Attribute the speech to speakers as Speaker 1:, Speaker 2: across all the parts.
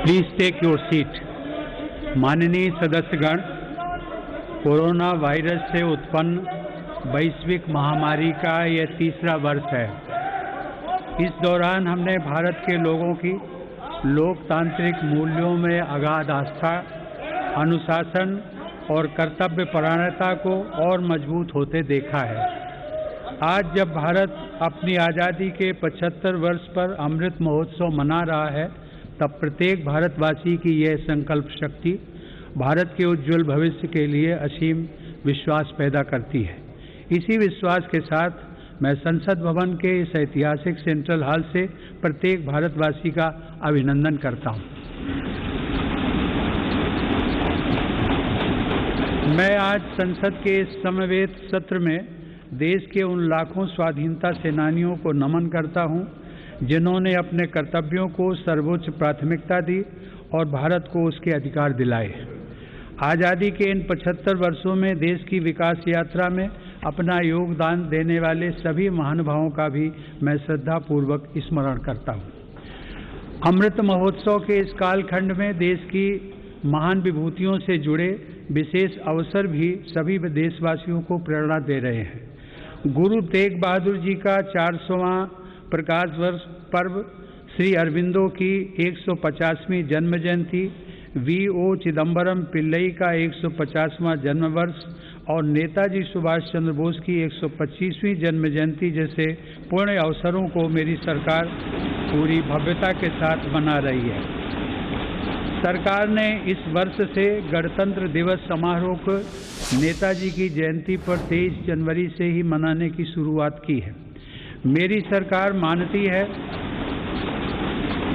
Speaker 1: Please take your seat. माननीय सदस्यगण, corona virus से उत्पन्न वैश्विक महामारी का यह तीसरा वर्ष है। इस दौरान हमने भारत के लोगों की लोकतांत्रिक मूल्यों में अगाध आस्था, अनुशासन और कर्तव्यपरायणता को और मजबूत होते देखा है। आज जब भारत अपनी आज़ादी के 75 वर्ष पर अमृत महोत्सव मना रहा है, तब प्रत्येक भारतवासी की यह संकल्प शक्ति भारत के उज्जवल भविष्य के लिए असीम विश्वास पैदा करती है। इसी विश्वास के साथ मैं संसद भवन के इस ऐतिहासिक सेंट्रल हॉल से प्रत्येक भारतवासी का अभिनंदन करता हूं। मैं आज संसद के इस समवेत सत्र में देश के उन लाखों स्वाधीनता सेनानियों को नमन करता हूं, जिन्होंने अपने कर्तव्यों को सर्वोच्च प्राथमिकता दी और भारत को उसके अधिकार दिलाए। आज़ादी के इन 75 वर्षों में देश की विकास यात्रा में अपना योगदान देने वाले सभी महानुभावों का भी मैं श्रद्धापूर्वक स्मरण करता हूँ। अमृत महोत्सव के इस कालखंड में देश की महान विभूतियों से जुड़े विशेष अवसर भी सभी देशवासियों को प्रेरणा दे रहे हैं। गुरु तेग बहादुर जी का 400वां प्रकाश वर्ष पर्व, श्री अरविंदो की 150वीं जन्म जयंती, V.O. चिदम्बरम पिल्लई का 150वां जन्म वर्ष और नेताजी सुभाष चंद्र बोस की 125वीं जन्म जयंती जैसे पुण्य अवसरों को मेरी सरकार पूरी भव्यता के साथ मना रही है। सरकार ने इस वर्ष से गणतंत्र दिवस समारोह को नेताजी की जयंती पर 23 जनवरी से ही मनाने की शुरुआत की है। मेरी सरकार मानती है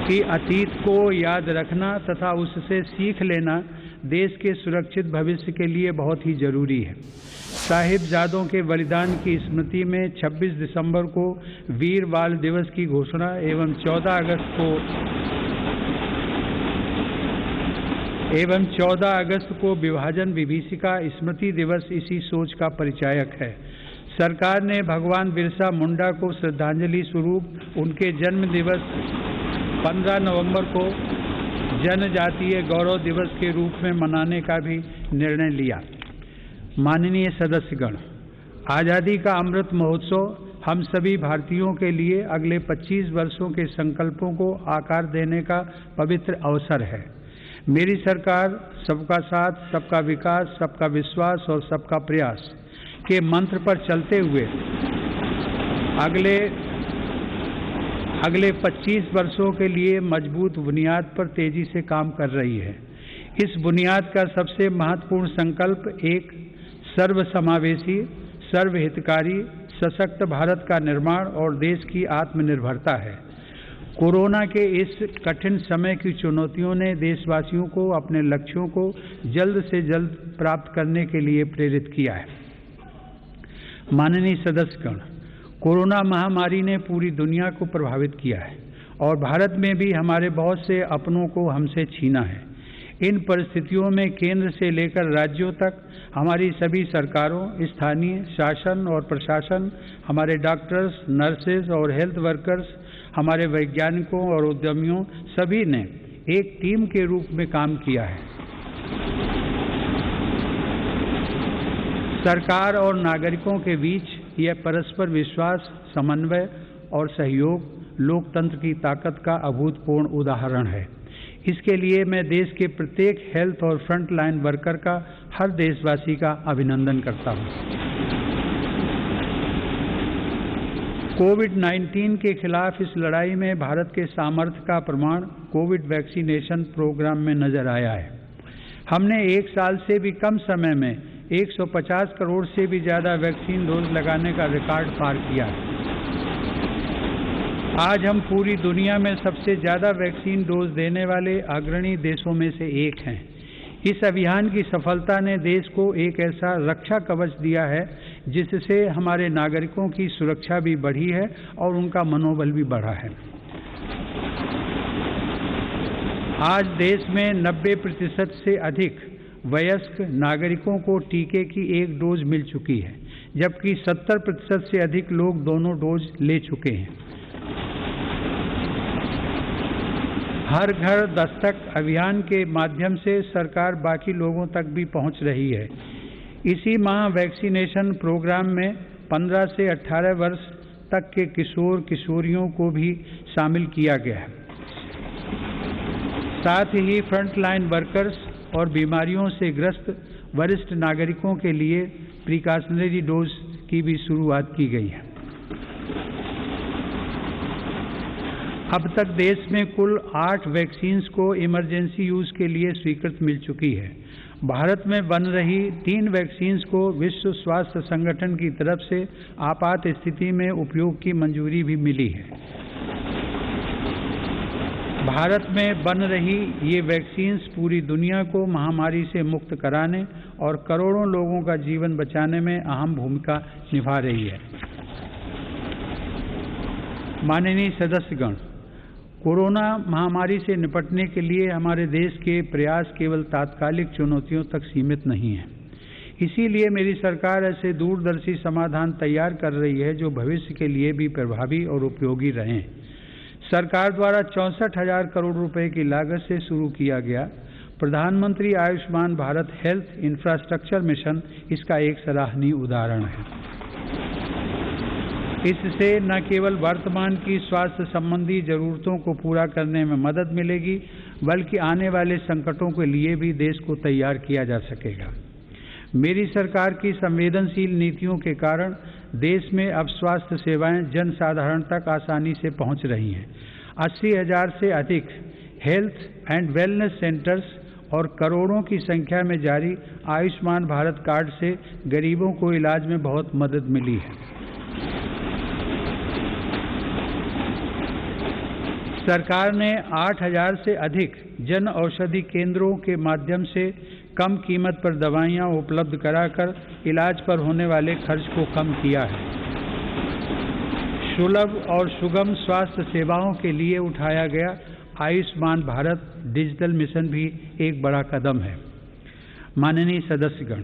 Speaker 1: कि अतीत को याद रखना तथा उससे सीख लेना देश के सुरक्षित भविष्य के लिए बहुत ही जरूरी है। साहिबजादों के बलिदान की स्मृति में 26 दिसंबर को वीर बाल दिवस की घोषणा एवं 14 अगस्त को विभाजन विभीषिका स्मृति दिवस इसी सोच का परिचायक है। सरकार ने भगवान बिरसा मुंडा को श्रद्धांजलि स्वरूप उनके जन्म दिवस 15 नवंबर को जनजातीय गौरव दिवस के रूप में मनाने का भी निर्णय लिया। माननीय सदस्यगण, आज़ादी का अमृत महोत्सव हम सभी भारतीयों के लिए अगले 25 वर्षों के संकल्पों को आकार देने का पवित्र अवसर है। मेरी सरकार सबका साथ, सबका विकास, सबका विश्वास और सबका प्रयास के मंत्र पर चलते हुए अगले 25 वर्षों के लिए मजबूत बुनियाद पर तेजी से काम कर रही है। इस बुनियाद का सबसे महत्वपूर्ण संकल्प एक सर्वसमावेशी, सर्वहितकारी, सशक्त भारत का निर्माण और देश की आत्मनिर्भरता है। कोरोना के इस कठिन समय की चुनौतियों ने देशवासियों को अपने लक्ष्यों को जल्द से जल्द प्राप्त करने के लिए प्रेरित किया है। माननीय सदस्यगण, कोरोना महामारी ने पूरी दुनिया को प्रभावित किया है और भारत में भी हमारे बहुत से अपनों को हमसे छीना है। इन परिस्थितियों में केंद्र से लेकर राज्यों तक हमारी सभी सरकारों, स्थानीय शासन और प्रशासन, हमारे डॉक्टर्स, नर्सेज और हेल्थ वर्कर्स, हमारे वैज्ञानिकों और उद्यमियों सभी ने एक टीम के रूप में काम किया है। सरकार और नागरिकों के बीच यह परस्पर विश्वास, समन्वय और सहयोग लोकतंत्र की ताकत का अभूतपूर्व उदाहरण है। इसके लिए मैं देश के प्रत्येक हेल्थ और फ्रंट लाइन वर्कर का, हर देशवासी का अभिनंदन करता हूं। कोविड-19 के खिलाफ इस लड़ाई में भारत के सामर्थ्य का प्रमाण कोविड वैक्सीनेशन प्रोग्राम में नजर आया है। हमने 1 साल से भी कम समय में 150 करोड़ से भी ज़्यादा वैक्सीन डोज लगाने का रिकॉर्ड पार किया है। आज हम पूरी दुनिया में सबसे ज़्यादा वैक्सीन डोज देने वाले अग्रणी देशों में से एक हैं। इस अभियान की सफलता ने देश को एक ऐसा रक्षा कवच दिया है जिससे हमारे नागरिकों की सुरक्षा भी बढ़ी है और उनका मनोबल भी बढ़ा है। आज देश में 90% से अधिक वयस्क नागरिकों को टीके की 1 डोज मिल चुकी है, जबकि 70% से अधिक लोग दोनों डोज ले चुके हैं। हर घर दस्तक अभियान के माध्यम से सरकार बाकी लोगों तक भी पहुंच रही है। इसी माह वैक्सीनेशन प्रोग्राम में 15 से 18 वर्ष तक के किशोर किशोरियों को भी शामिल किया गया है। साथ ही फ्रंटलाइन वर्कर्स और बीमारियों से ग्रस्त वरिष्ठ नागरिकों के लिए प्रिकॉशनरी डोज की भी शुरुआत की गई है। अब तक देश में कुल 8 वैक्सीन्स को इमरजेंसी यूज के लिए स्वीकृति मिल चुकी है। भारत में बन रही 3 वैक्सीन्स को विश्व स्वास्थ्य संगठन की तरफ से आपात स्थिति में उपयोग की मंजूरी भी मिली है। भारत में बन रही ये वैक्सीन्स पूरी दुनिया को महामारी से मुक्त कराने और करोड़ों लोगों का जीवन बचाने में अहम भूमिका निभा रही है। माननीय सदस्यगण, कोरोना महामारी से निपटने के लिए हमारे देश के प्रयास केवल तात्कालिक चुनौतियों तक सीमित नहीं है। इसीलिए मेरी सरकार ऐसे दूरदर्शी समाधान तैयार कर रही है जो भविष्य के लिए भी प्रभावी और उपयोगी रहें। सरकार द्वारा 64,000 करोड़ रुपए की लागत से शुरू किया गया प्रधानमंत्री Ayushman Bharat health infrastructure mission इसका एक सराहनीय उदाहरण है। इससे न केवल वर्तमान की स्वास्थ्य संबंधी जरूरतों को पूरा करने में मदद मिलेगी, बल्कि आने वाले संकटों के लिए भी देश को तैयार किया जा सकेगा। मेरी सरकार की संवेदनशील नीतियों के कारण देश में अब स्वास्थ्य सेवाएं जन साधारण तक आसानी से पहुंच रही हैं। 80,000 से अधिक हेल्थ एंड वेलनेस सेंटर्स और करोड़ों की संख्या में जारी आयुष्मान भारत कार्ड से गरीबों को इलाज में बहुत मदद मिली है। सरकार ने 8,000 से अधिक जन औषधि केंद्रों के माध्यम से कम कीमत पर दवाइयां उपलब्ध कराकर इलाज पर होने वाले खर्च को कम किया है। सुलभ और सुगम स्वास्थ्य सेवाओं के लिए उठाया गया आयुष्मान भारत डिजिटल मिशन भी एक बड़ा कदम है। माननीय सदस्यगण,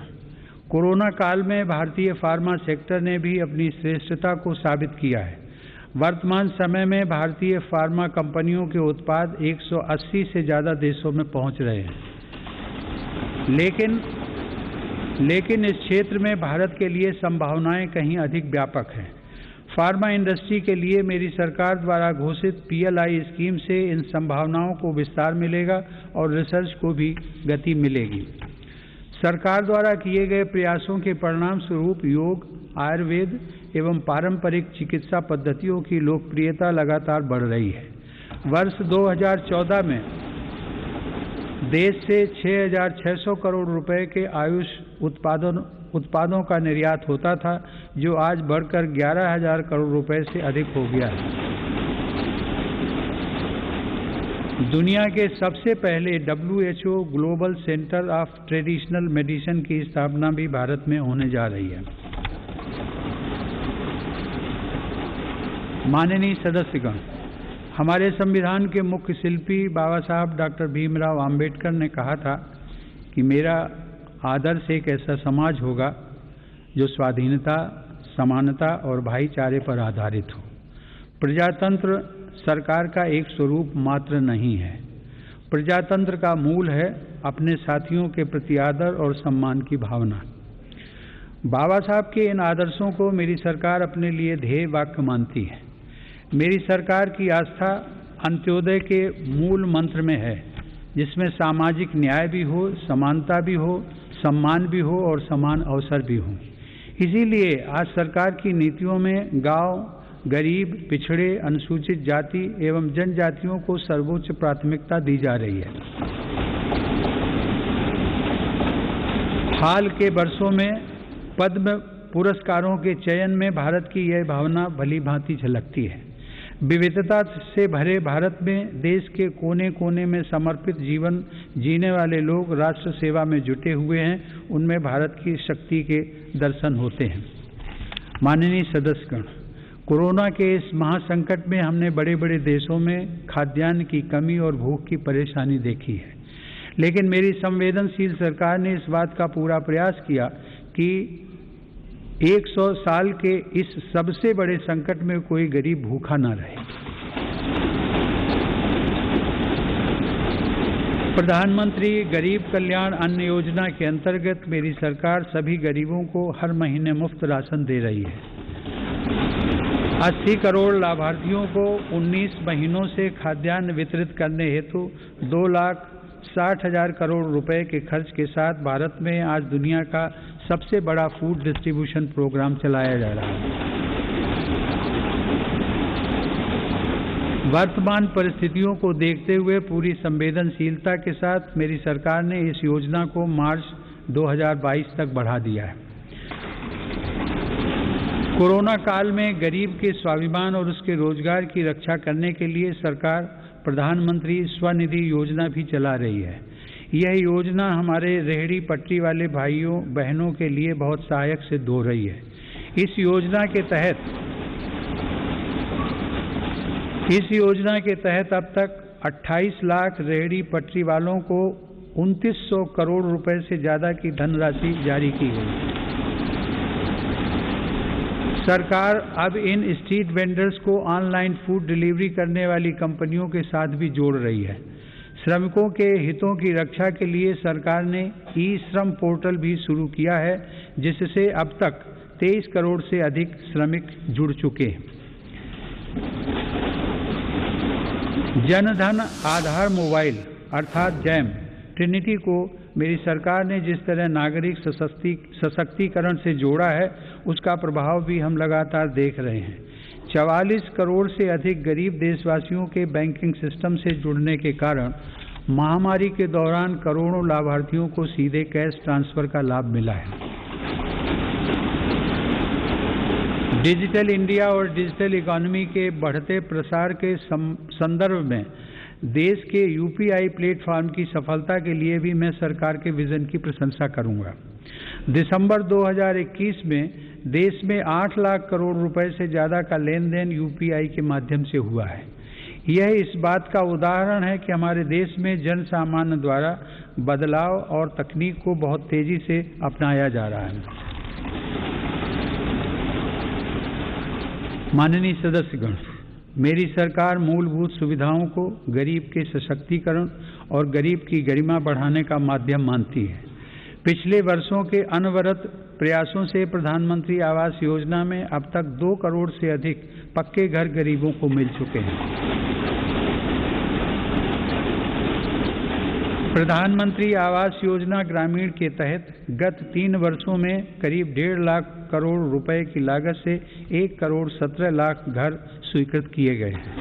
Speaker 1: कोरोना काल में भारतीय फार्मा सेक्टर ने भी अपनी श्रेष्ठता को साबित किया है। वर्तमान समय में भारतीय फार्मा कंपनियों के उत्पाद 180 से ज़्यादा देशों में पहुंच रहे हैं। लेकिन इस क्षेत्र में भारत के लिए संभावनाएं कहीं अधिक व्यापक हैं। फार्मा इंडस्ट्री के लिए मेरी सरकार द्वारा घोषित PLI स्कीम से इन संभावनाओं को विस्तार मिलेगा और रिसर्च को भी गति मिलेगी। सरकार द्वारा किए गए प्रयासों के परिणाम स्वरूप योग, आयुर्वेद एवं पारंपरिक चिकित्सा पद्धतियों की लोकप्रियता लगातार बढ़ रही है। वर्ष 2014 में देश से 6,600 करोड़ रुपए के आयुष उत्पादों का निर्यात होता था, जो आज बढ़कर 11,000 करोड़ रुपए से अधिक हो गया है। दुनिया के सबसे पहले WHO global centre of traditional medicine की स्थापना भी भारत में होने जा रही है। माननीय सदस्यगण, हमारे संविधान के मुख्य शिल्पी बाबा साहब डॉक्टर भीमराव आम्बेडकर ने कहा था कि मेरा आदर्श एक ऐसा समाज होगा जो स्वाधीनता, समानता और भाईचारे पर आधारित हो। प्रजातंत्र सरकार का एक स्वरूप मात्र नहीं है। प्रजातंत्र का मूल है अपने साथियों के प्रति आदर और सम्मान की भावना। बाबा साहब के इन आदर्शों को मेरी सरकार अपने लिए ध्येय वाक्य मानती है। मेरी सरकार की आस्था अंत्योदय के मूल मंत्र में है, जिसमें सामाजिक न्याय भी हो, समानता भी हो, सम्मान भी हो और समान अवसर भी हो। इसीलिए आज सरकार की नीतियों में गांव, गरीब, पिछड़े, अनुसूचित जाति एवं जनजातियों को सर्वोच्च प्राथमिकता दी जा रही है। हाल के वर्षों में पद्म पुरस्कारों के चयन में भारत की यह भावना भली भांति झलकती है। विविधता से भरे भारत में देश के कोने कोने में समर्पित जीवन जीने वाले लोग राष्ट्र सेवा में जुटे हुए हैं। उनमें भारत की शक्ति के दर्शन होते हैं। माननीय सदस्यगण, कोरोना के इस महासंकट में हमने बड़े बड़े देशों में खाद्यान्न की कमी और भूख की परेशानी देखी है, लेकिन मेरी संवेदनशील सरकार ने इस बात का पूरा प्रयास किया कि 100 साल के इस सबसे बड़े संकट में कोई गरीब भूखा न रहे। प्रधानमंत्री गरीब कल्याण अन्न योजना के अंतर्गत मेरी सरकार सभी गरीबों को हर महीने मुफ्त राशन दे रही है। 80 करोड़ लाभार्थियों को 19 महीनों से खाद्यान्न वितरित करने हेतु 2,60,000 करोड़ रुपए के खर्च के साथ भारत में आज दुनिया का सबसे बड़ा फूड डिस्ट्रीब्यूशन प्रोग्राम चलाया जा रहा है। वर्तमान परिस्थितियों को देखते हुए पूरी संवेदनशीलता के साथ मेरी सरकार ने इस योजना को मार्च 2022 तक बढ़ा दिया है। कोरोना काल में गरीब के स्वाभिमान और उसके रोजगार की रक्षा करने के लिए सरकार प्रधानमंत्री स्वनिधि योजना भी चला रही है। यह योजना हमारे रेहड़ी पटरी वाले भाइयों बहनों के लिए बहुत सहायक सिद्ध हो रही है। इस योजना के तहत अब तक 28 लाख रेहड़ी पटरी वालों को 2900 करोड़ रुपए से ज़्यादा की धनराशि जारी की गई। सरकार अब इन स्ट्रीट वेंडर्स को ऑनलाइन फूड डिलीवरी करने वाली कंपनियों के साथ भी जोड़ रही है। श्रमिकों के हितों की रक्षा के लिए सरकार ने ई-श्रम पोर्टल भी शुरू किया है, जिससे अब तक 23 करोड़ से अधिक श्रमिक जुड़ चुके हैं। जनधन आधार मोबाइल अर्थात जैम ट्रिनिटी को मेरी सरकार ने जिस तरह नागरिक सशक्तिकरण से जोड़ा है, उसका प्रभाव भी हम लगातार देख रहे हैं। 44 करोड़ से अधिक गरीब देशवासियों के बैंकिंग सिस्टम से जुड़ने के कारण महामारी के दौरान करोड़ों लाभार्थियों को सीधे कैश ट्रांसफर का लाभ मिला है। डिजिटल इंडिया और डिजिटल इकोनॉमी के बढ़ते प्रसार के संदर्भ में देश के यूपीआई प्लेटफॉर्म की सफलता के लिए भी मैं सरकार के विजन की प्रशंसा करूंगा। दिसंबर 2021 में देश में 8 लाख करोड़ रुपए से ज़्यादा का लेन देन यूपीआई के माध्यम से हुआ है। यह इस बात का उदाहरण है कि हमारे देश में जन सामान्य द्वारा बदलाव और तकनीक को बहुत तेजी से अपनाया जा रहा है। माननीय सदस्यगण, मेरी सरकार मूलभूत सुविधाओं को गरीब के सशक्तिकरण और गरीब की गरिमा बढ़ाने का माध्यम मानती है। पिछले वर्षों के अनवरत प्रयासों से प्रधानमंत्री आवास योजना में अब तक 2 करोड़ से अधिक पक्के घर गरीबों को मिल चुके हैं। प्रधानमंत्री आवास योजना ग्रामीण के तहत गत 3 वर्षों में करीब 1.5 लाख करोड़ रुपए की लागत से 1 करोड़ 17 लाख घर स्वीकृत किए गए हैं।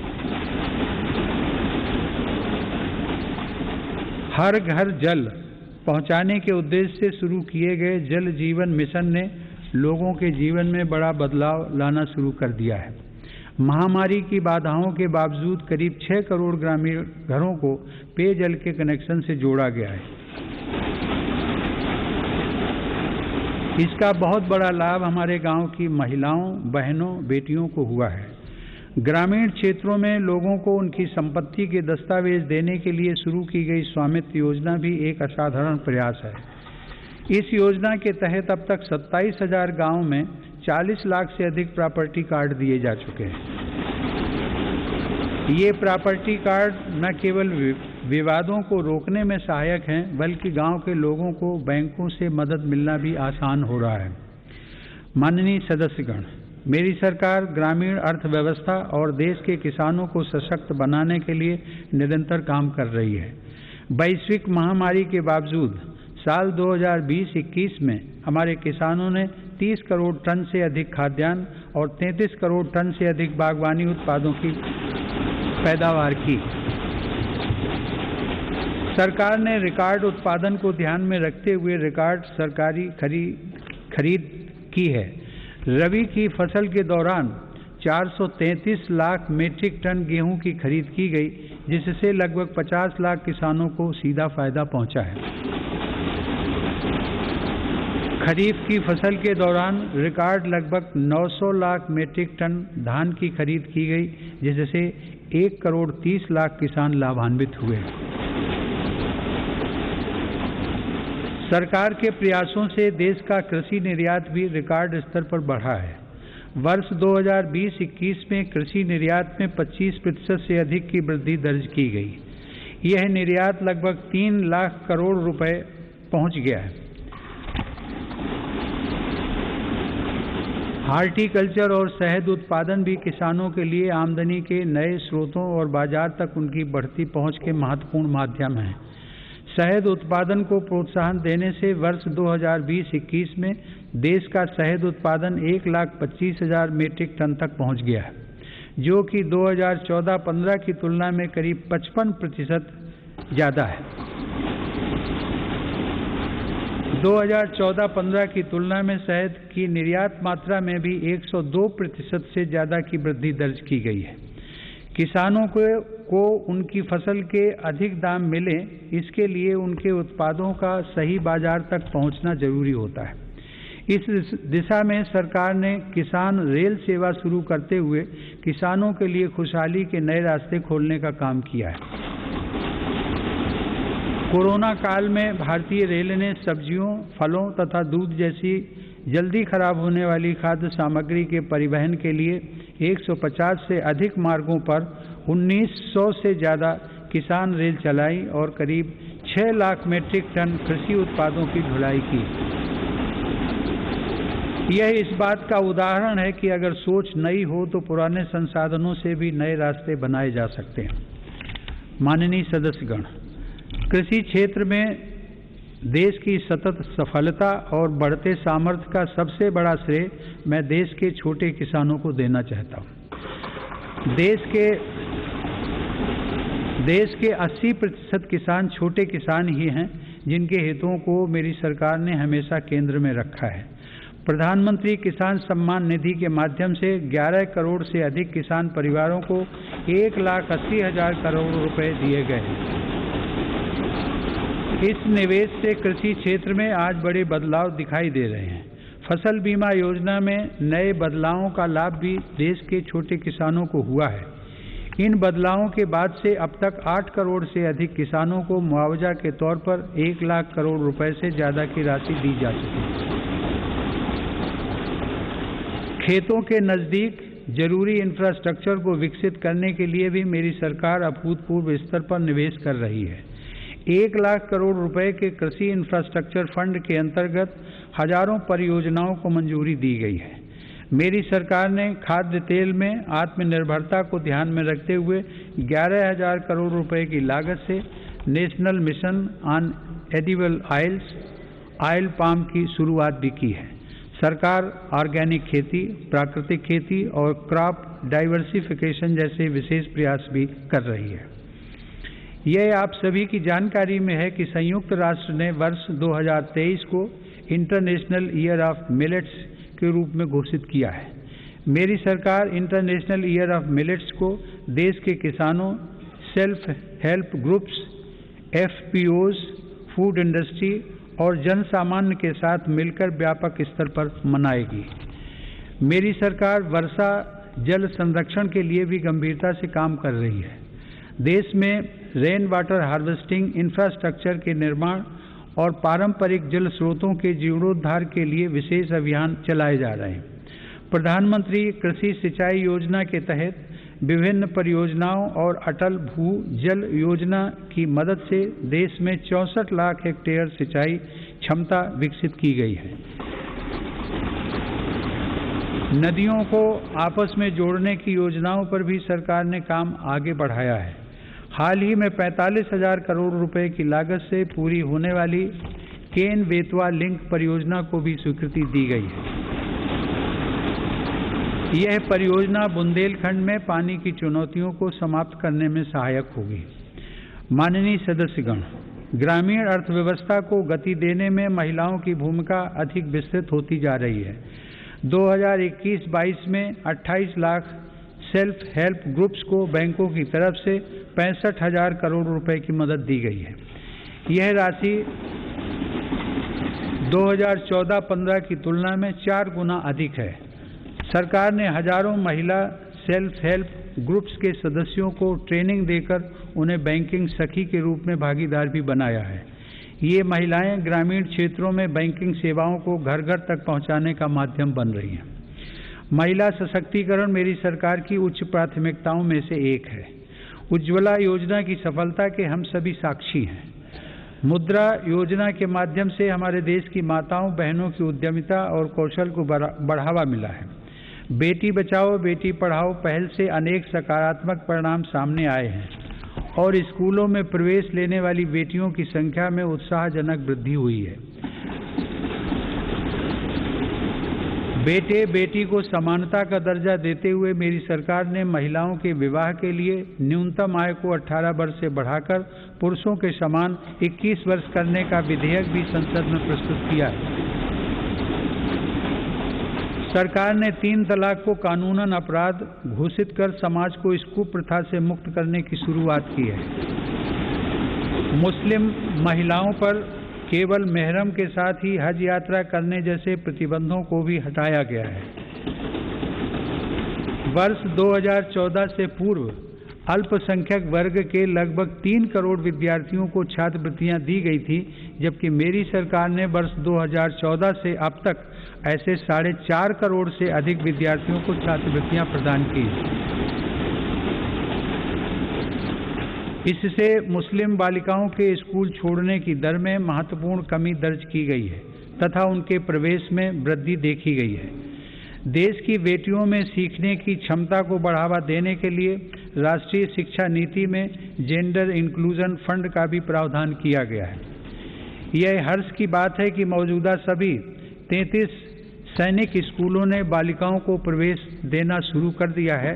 Speaker 1: हर घर जल पहुंचाने के उद्देश्य से शुरू किए गए जल जीवन मिशन ने लोगों के जीवन में बड़ा बदलाव लाना शुरू कर दिया है। महामारी की बाधाओं के बावजूद करीब 6 करोड़ ग्रामीण घरों को पेयजल के कनेक्शन से जोड़ा गया है। इसका बहुत बड़ा लाभ हमारे गांव की महिलाओं, बहनों, बेटियों को हुआ है। ग्रामीण क्षेत्रों में लोगों को उनकी संपत्ति के दस्तावेज देने के लिए शुरू की गई स्वामित्व योजना भी एक असाधारण प्रयास है। इस योजना के तहत अब तक 27,000 गाँव में 40 लाख से अधिक प्रॉपर्टी कार्ड दिए जा चुके हैं। ये प्रॉपर्टी कार्ड न केवल विवादों को रोकने में सहायक हैं, बल्कि गांव के लोगों को बैंकों से मदद मिलना भी आसान हो रहा है। माननीय सदस्यगण, मेरी सरकार ग्रामीण अर्थव्यवस्था और देश के किसानों को सशक्त बनाने के लिए निरंतर काम कर रही है। वैश्विक महामारी के बावजूद साल 2020-21 में हमारे किसानों ने 30 करोड़ टन से अधिक खाद्यान्न और 33 करोड़ टन से अधिक बागवानी उत्पादों की पैदावार की। सरकार ने रिकॉर्ड उत्पादन को ध्यान में रखते हुए रिकॉर्ड सरकारी खरीद की है। रबी की फसल के दौरान 433 लाख मीट्रिक टन गेहूं की खरीद की गई, जिससे लगभग 50 लाख किसानों को सीधा फायदा पहुंचा है। खरीफ की फसल के दौरान रिकॉर्ड लगभग 900 लाख मीट्रिक टन धान की खरीद की गई, जिससे 1 करोड़ 30 लाख किसान लाभान्वित हुए। सरकार के प्रयासों से देश का कृषि निर्यात भी रिकॉर्ड स्तर पर बढ़ा है। वर्ष 2020-21 में कृषि निर्यात में 25% से अधिक की वृद्धि दर्ज की गई। यह निर्यात लगभग 3 लाख करोड़ रुपए पहुंच गया है। हार्टिकल्चर और शहद उत्पादन भी किसानों के लिए आमदनी के नए स्रोतों और बाजार तक उनकी बढ़ती पहुंच के महत्वपूर्ण माध्यम हैं। शहद उत्पादन को प्रोत्साहन देने से वर्ष 2020-21 में देश का शहद उत्पादन 1,25,000 मीट्रिक टन तक पहुंच गया है, जो कि 2014-15 की तुलना में करीब 55% ज़्यादा है। 2014-15 की तुलना में शहद की निर्यात मात्रा में भी 102% से ज़्यादा की वृद्धि दर्ज की गई है। किसानों को उनकी फसल के अधिक दाम मिले, इसके लिए उनके उत्पादों का सही बाजार तक पहुंचना जरूरी होता है। इस दिशा में सरकार ने किसान रेल सेवा शुरू करते हुए किसानों के लिए खुशहाली के नए रास्ते खोलने का काम किया है। कोरोना काल में भारतीय रेल ने सब्जियों, फलों तथा दूध जैसी जल्दी खराब होने वाली खाद्य सामग्री के परिवहन के लिए 150 से अधिक मार्गों पर 1900 से ज़्यादा किसान रेल चलाई और करीब 6 लाख मीट्रिक टन कृषि उत्पादों की ढुलाई की। यह इस बात का उदाहरण है कि अगर सोच नई हो तो पुराने संसाधनों से भी नए रास्ते बनाए जा सकते हैं। माननीय सदस्यगण, कृषि क्षेत्र में देश की सतत सफलता और बढ़ते सामर्थ्य का सबसे बड़ा श्रेय मैं देश के छोटे किसानों को देना चाहता हूँ। देश के 80% किसान छोटे किसान ही हैं, जिनके हितों को मेरी सरकार ने हमेशा केंद्र में रखा है। प्रधानमंत्री किसान सम्मान निधि के माध्यम से 11 करोड़ से अधिक किसान परिवारों को 1,80,000 करोड़ रुपए दिए गए हैं। इस निवेश से कृषि क्षेत्र में आज बड़े बदलाव दिखाई दे रहे हैं। फसल बीमा योजना में नए बदलावों का लाभ भी देश के छोटे किसानों को हुआ है। इन बदलावों के बाद से अब तक 8 करोड़ से अधिक किसानों को मुआवजा के तौर पर 1 लाख करोड़ रुपए से ज़्यादा की राशि दी जा चुकी है। खेतों के नज़दीक जरूरी इंफ्रास्ट्रक्चर को विकसित करने के लिए भी मेरी सरकार अभूतपूर्व स्तर पर निवेश कर रही है। 1 लाख करोड़ रुपए के कृषि इंफ्रास्ट्रक्चर फंड के अंतर्गत हजारों परियोजनाओं को मंजूरी दी गई है। मेरी सरकार ने खाद्य तेल में आत्मनिर्भरता को ध्यान में रखते हुए 11,000 करोड़ रुपए की लागत से national mission on edible oils, oil palm की शुरुआत भी की है। सरकार ऑर्गेनिक खेती, प्राकृतिक खेती और क्रॉप डाइवर्सिफिकेशन जैसे विशेष प्रयास भी कर रही है। यह आप सभी की जानकारी में है कि संयुक्त राष्ट्र ने वर्ष 2023 को इंटरनेशनल ईयर ऑफ मिलेट्स के रूप में घोषित किया है। मेरी सरकार इंटरनेशनल ईयर ऑफ मिलेट्स को देश के किसानों, self help groups, FPOs, food industry और जन सामान्य के साथ मिलकर व्यापक स्तर पर मनाएगी। मेरी सरकार वर्षा जल संरक्षण के लिए भी गंभीरता से काम कर रही है। देश में रेन वाटर हार्वेस्टिंग इंफ्रास्ट्रक्चर के निर्माण और पारंपरिक जल स्रोतों के जीर्णोद्धार के लिए विशेष अभियान चलाए जा रहे हैं। प्रधानमंत्री कृषि सिंचाई योजना के तहत विभिन्न परियोजनाओं और अटल भू जल योजना की मदद से देश में 64 लाख हेक्टेयर सिंचाई क्षमता विकसित की गई है। नदियों को आपस में जोड़ने की योजनाओं पर भी सरकार ने काम आगे बढ़ाया है। हाल ही में 45,000 करोड़ रुपए की लागत से पूरी होने वाली केन बेतवा लिंक परियोजना को भी स्वीकृति दी गई है। यह परियोजना बुंदेलखंड में पानी की चुनौतियों को समाप्त करने में सहायक होगी। माननीय सदस्यगण, ग्रामीण अर्थव्यवस्था को गति देने में महिलाओं की भूमिका अधिक विस्तृत होती जा रही है। 2021-22 में 28 लाख सेल्फ हेल्प ग्रुप्स को बैंकों की तरफ से 65,000 करोड़ रुपए की मदद दी गई है। यह राशि 2014-15 की तुलना में 4 गुना अधिक है। सरकार ने हजारों महिला सेल्फ हेल्प ग्रुप्स के सदस्यों को ट्रेनिंग देकर उन्हें बैंकिंग सखी के रूप में भागीदार भी बनाया है। ये महिलाएं ग्रामीण क्षेत्रों में बैंकिंग सेवाओं को घर घर तक पहुंचाने का माध्यम बन रही हैं। महिला सशक्तिकरण मेरी सरकार की उच्च प्राथमिकताओं में से एक है। उज्ज्वला योजना की सफलता के हम सभी साक्षी हैं। मुद्रा योजना के माध्यम से हमारे देश की माताओं बहनों की उद्यमिता और कौशल को बढ़ावा मिला है। बेटी बचाओ बेटी पढ़ाओ पहल से अनेक सकारात्मक परिणाम सामने आए हैं और स्कूलों में प्रवेश लेने वाली बेटियों की संख्या में उत्साहजनक वृद्धि हुई है। बेटे बेटी को समानता का दर्जा देते हुए मेरी सरकार ने महिलाओं के विवाह के लिए न्यूनतम आय को 18 वर्ष से बढ़ाकर पुरुषों के समान 21 वर्ष करने का विधेयक भी संसद में प्रस्तुत किया है। सरकार ने 3 तलाक को कानूनन अपराध घोषित कर समाज को इस कुप्रथा से मुक्त करने की शुरुआत की है। मुस्लिम महिलाओं पर केवल मेहरम के साथ ही हज यात्रा करने जैसे प्रतिबंधों को भी हटाया गया है। वर्ष 2014 से पूर्व अल्पसंख्यक वर्ग के लगभग 3 करोड़ विद्यार्थियों को छात्रवृत्तियां दी गई थी, जबकि मेरी सरकार ने वर्ष 2014 से अब तक ऐसे 4.5 करोड़ से अधिक विद्यार्थियों को छात्रवृत्तियां प्रदान की। इससे मुस्लिम बालिकाओं के स्कूल छोड़ने की दर में महत्वपूर्ण कमी दर्ज की गई है तथा उनके प्रवेश में वृद्धि देखी गई है। देश की बेटियों में सीखने की क्षमता को बढ़ावा देने के लिए राष्ट्रीय शिक्षा नीति में जेंडर इंक्लूजन फंड का भी प्रावधान किया गया है। यह हर्ष की बात है कि मौजूदा सभी 33 सैनिक स्कूलों ने बालिकाओं को प्रवेश देना शुरू कर दिया है।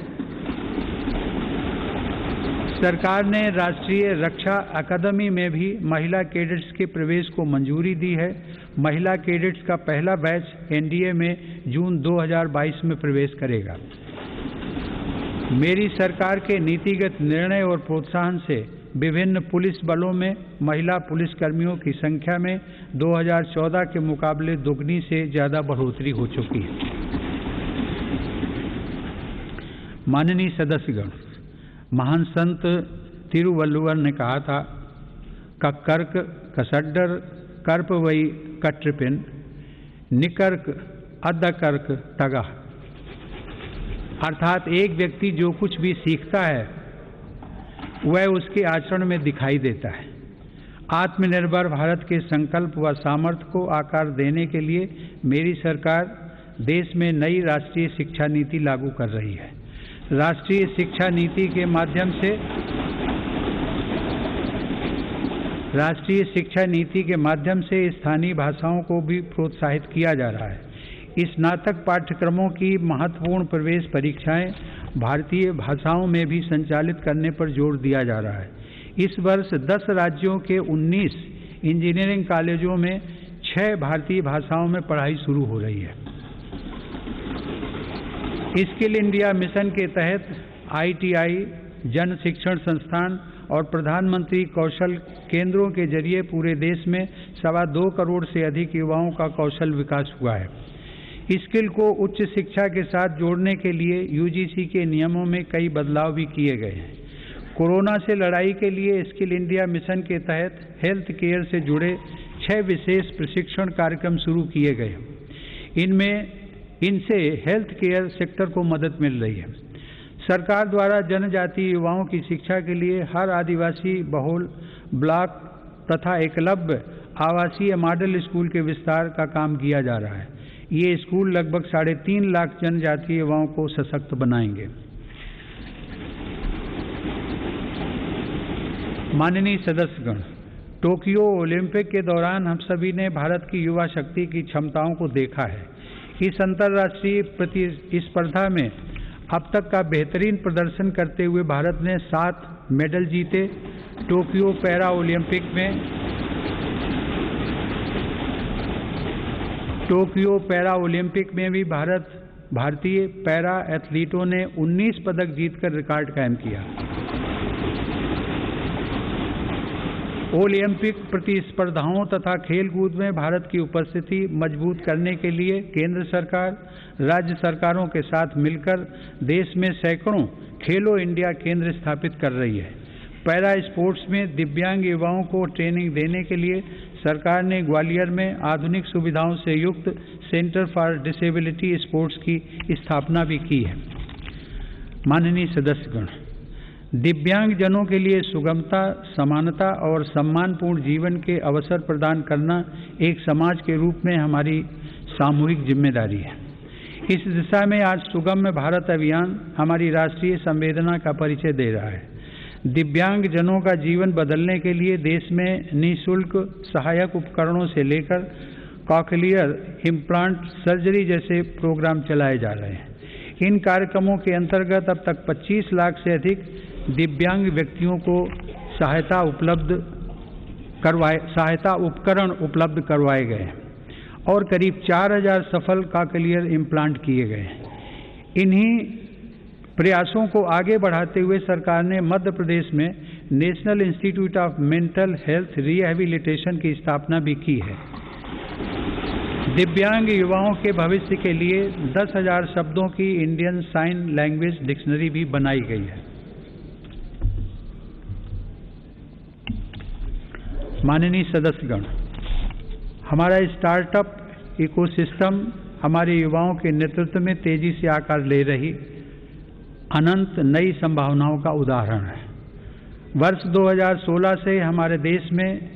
Speaker 1: सरकार ने राष्ट्रीय रक्षा अकादमी में भी महिला कैडेट्स के प्रवेश को मंजूरी दी है। महिला कैडेट्स का पहला बैच एनडीए में जून 2022 में प्रवेश करेगा। मेरी सरकार के नीतिगत निर्णय और प्रोत्साहन से विभिन्न पुलिस बलों में महिला पुलिसकर्मियों की संख्या में 2014 के मुकाबले दोगुनी से ज़्यादा बढ़ोतरी हो चुकी है। माननीय सदस्यगण, महान संत तिरुवल्लुवर ने कहा था, कक्कर्क कसड्डर कर्प वई कट्रिपिन निकर्क अद्दकर्क टगा। अर्थात एक व्यक्ति जो कुछ भी सीखता है वह उसके आचरण में दिखाई देता है। आत्मनिर्भर भारत के संकल्प व सामर्थ्य को आकार देने के लिए मेरी सरकार देश में नई राष्ट्रीय शिक्षा नीति लागू कर रही है। राष्ट्रीय शिक्षा नीति के माध्यम से स्थानीय भाषाओं को भी प्रोत्साहित किया जा रहा है। स्नातक पाठ्यक्रमों की महत्वपूर्ण प्रवेश परीक्षाएं भारतीय भाषाओं में भी संचालित करने पर जोर दिया जा रहा है। इस वर्ष 10 राज्यों के 19 इंजीनियरिंग कॉलेजों में 6 भारतीय भाषाओं में पढ़ाई शुरू हो रही है। स्किल इंडिया मिशन के तहत ITI, जन शिक्षण संस्थान और प्रधानमंत्री कौशल केंद्रों के जरिए पूरे देश में 2.25 करोड़ से अधिक युवाओं का कौशल विकास हुआ है। स्किल को उच्च शिक्षा के साथ जोड़ने के लिए UGC के नियमों में कई बदलाव भी किए गए हैं। कोरोना से लड़ाई के लिए स्किल इंडिया मिशन के तहत हेल्थ केयर से जुड़े 6 विशेष प्रशिक्षण कार्यक्रम शुरू किए गए। इनसे हेल्थ केयर सेक्टर को मदद मिल रही है। सरकार द्वारा जनजातीय युवाओं की शिक्षा के लिए हर आदिवासी बहुल ब्लॉक तथा एकलव्य आवासीय मॉडल स्कूल के विस्तार का काम किया जा रहा है। ये स्कूल लगभग 3.5 लाख जनजातीय युवाओं को सशक्त बनाएंगे। माननीय सदस्यगण, टोक्यो ओलंपिक के दौरान हम सभी ने भारत की युवा शक्ति की क्षमताओं को देखा है। इस अंतर्राष्ट्रीय प्रतिस्पर्धा में अब तक का बेहतरीन प्रदर्शन करते हुए भारत ने 7 मेडल जीते। टोक्यो पैरा ओलंपिक में भी भारतीय पैरा एथलीटों ने 19 पदक जीतकर रिकॉर्ड कायम किया। ओलंपिक प्रतिस्पर्धाओं तथा खेलकूद में भारत की उपस्थिति मजबूत करने के लिए केंद्र सरकार, राज्य सरकारों के साथ मिलकर देश में सैकड़ों खेलो इंडिया केंद्र स्थापित कर रही है। पैरा स्पोर्ट्स में दिव्यांग युवाओं को ट्रेनिंग देने के लिए सरकार ने ग्वालियर में आधुनिक सुविधाओं से युक्त सेंटर फॉर डिसेबिलिटी स्पोर्ट्स की स्थापना भी की है। माननीय सदस्यगण, दिव्यांगजनों के लिए सुगमता, समानता और सम्मानपूर्ण जीवन के अवसर प्रदान करना एक समाज के रूप में हमारी सामूहिक जिम्मेदारी है। इस दिशा में आज सुगम्य भारत अभियान हमारी राष्ट्रीय संवेदना का परिचय दे रहा है। दिव्यांगजनों का जीवन बदलने के लिए देश में निःशुल्क सहायक उपकरणों से लेकर कॉकलियर इम्प्लांट सर्जरी जैसे प्रोग्राम चलाए जा रहे हैं। इन कार्यक्रमों के अंतर्गत अब तक 25 लाख से अधिक दिव्यांग व्यक्तियों को सहायता उपकरण उपलब्ध करवाए गए और करीब 4000 सफल कॉकलियर इम्प्लांट किए गए। इन्हीं प्रयासों को आगे बढ़ाते हुए सरकार ने मध्य प्रदेश में national institute of mental health rehabilitation की स्थापना भी की है। दिव्यांग युवाओं के भविष्य के लिए 10,000 शब्दों की इंडियन साइन लैंग्वेज डिक्शनरी भी बनाई गई है। माननीय सदस्यगण, हमारा स्टार्टअप इकोसिस्टम हमारे युवाओं के नेतृत्व में तेजी से आकार ले रही अनंत नई संभावनाओं का उदाहरण है। वर्ष 2016 से हमारे देश में